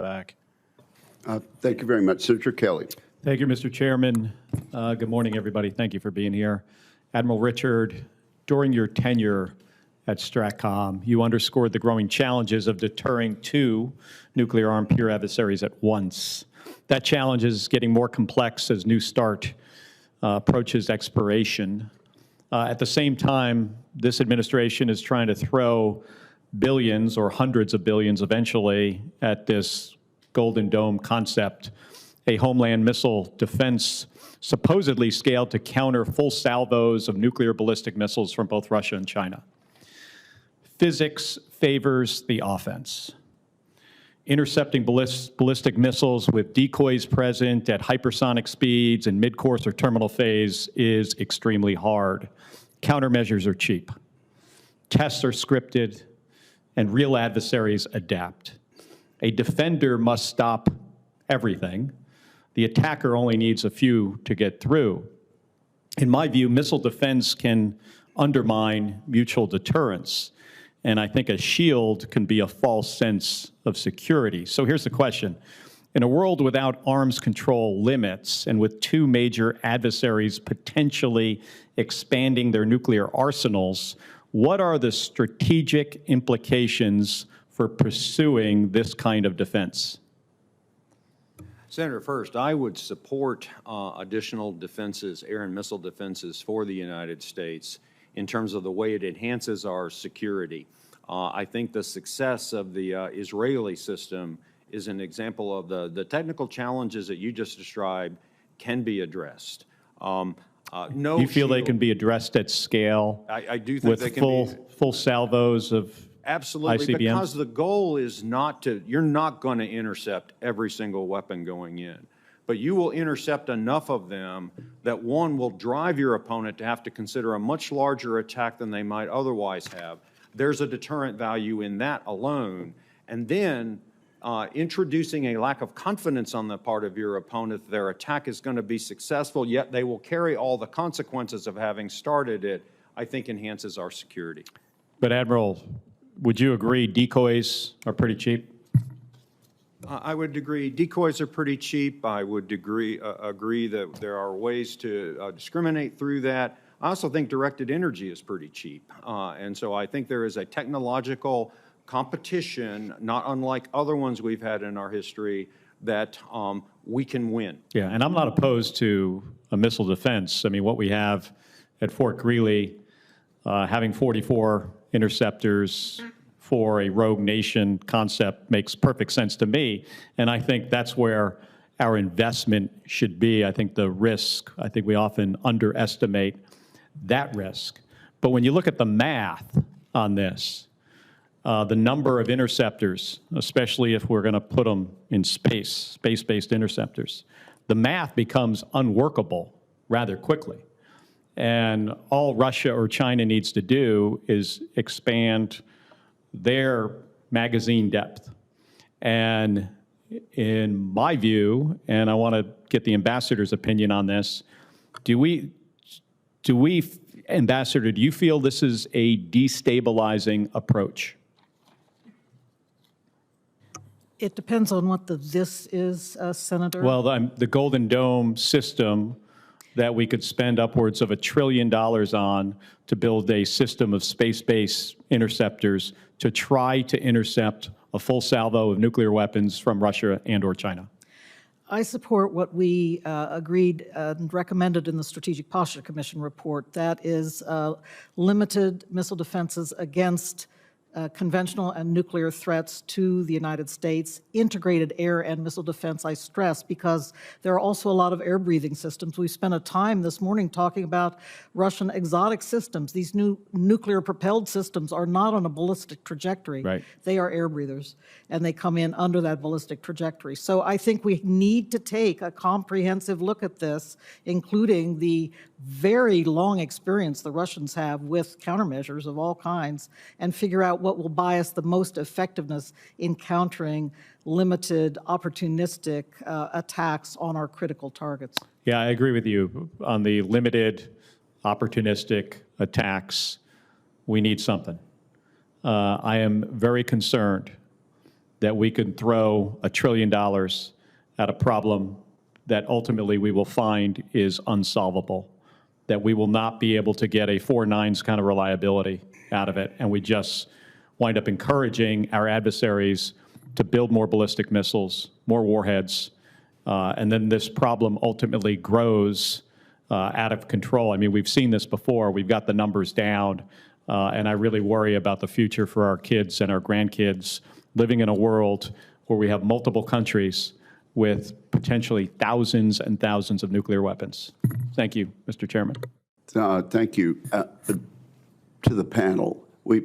back. Thank you very much. Senator Kelly. Thank you, Mr. Chairman. Good morning, everybody. Thank you for being here. Admiral Richard, during your tenure at STRATCOM, you underscored the growing challenges of deterring two nuclear-armed peer adversaries at once. That challenge is getting more complex as New START approaches expiration. At the same time, this administration is trying to throw billions or hundreds of billions eventually at this Golden Dome concept, a homeland missile defense supposedly scaled to counter full salvos of nuclear ballistic missiles from both Russia and China. Physics favors the offense. Intercepting ballistic missiles with decoys present at hypersonic speeds in mid-course or terminal phase is extremely hard. Countermeasures are cheap. Tests are scripted, and real adversaries adapt. A defender must stop everything. The attacker only needs a few to get through. In my view, missile defense can undermine mutual deterrence, and I think a shield can be a false sense of security. So here's the question. In a world without arms control limits and with two major adversaries potentially expanding their nuclear arsenals, what are the strategic implications for pursuing this kind of defense? Senator, first, I would support additional defenses, air and missile defenses for the United States in terms of the way it enhances our security. I think the success of the Israeli system is an example of the technical challenges that you just described can be addressed. No, you feel they can be addressed at scale? I do think with they can be full salvos of absolutely, ICBMs? because the goal is not to, you're not going to intercept every single weapon going in, but you will intercept enough of them that one will drive your opponent to have to consider a much larger attack than they might otherwise have. There's a deterrent value in that alone. And then introducing a lack of confidence on the part of your opponent that their attack is going to be successful, yet they will carry all the consequences of having started it, I think enhances our security. But Admiral, would you agree decoys are pretty cheap? I would agree. Decoys are pretty cheap. I would agree that there are ways to discriminate through that. I also think directed energy is pretty cheap. And so I think there is a technological competition, not unlike other ones we've had in our history, that we can win. Yeah, and I'm not opposed to a missile defense. I mean, what we have at Fort Greely, having 44 interceptors for a rogue nation concept makes perfect sense to me. And I think that's where our investment should be. I think the risk, I think we often underestimate that risk. But when you look at the math on this, the number of interceptors, especially if we're going to put them in space-based interceptors, the math becomes unworkable rather quickly. And all Russia or China needs to do is expand their magazine depth. And in my view, and I want to get the ambassador's opinion on this, Ambassador, do you feel this is a destabilizing approach? It depends on what the "this" is, Senator. Well, the Golden Dome system that we could spend upwards of $1 trillion on to build a system of space-based interceptors to try to intercept a full salvo of nuclear weapons from Russia and or China. I support what we agreed and recommended in the Strategic Posture Commission report. That is limited missile defenses against conventional and nuclear threats to the United States, integrated air and missile defense, I stress, because there are also a lot of air-breathing systems. We spent a time this morning talking about Russian exotic systems. These new nuclear-propelled systems are not on a ballistic trajectory. Right. They are air breathers, and they come in under that ballistic trajectory. So I think we need to take a comprehensive look at this, including the very long experience the Russians have with countermeasures of all kinds, and figure out what will buy us the most effectiveness in countering limited, opportunistic attacks on our critical targets. Yeah, I agree with you. On the limited, opportunistic attacks, we need something. I am very concerned that we can throw $1 trillion at a problem that ultimately we will find is unsolvable, that we will not be able to get a 4 nines kind of reliability out of it, and we just wind up encouraging our adversaries to build more ballistic missiles, more warheads, and then this problem ultimately grows out of control. I mean, we've seen this before. We've got the numbers down, and I really worry about the future for our kids and our grandkids living in a world where we have multiple countries with potentially thousands and thousands of nuclear weapons. Thank you, Mr. Chairman. Thank you. To the panel, we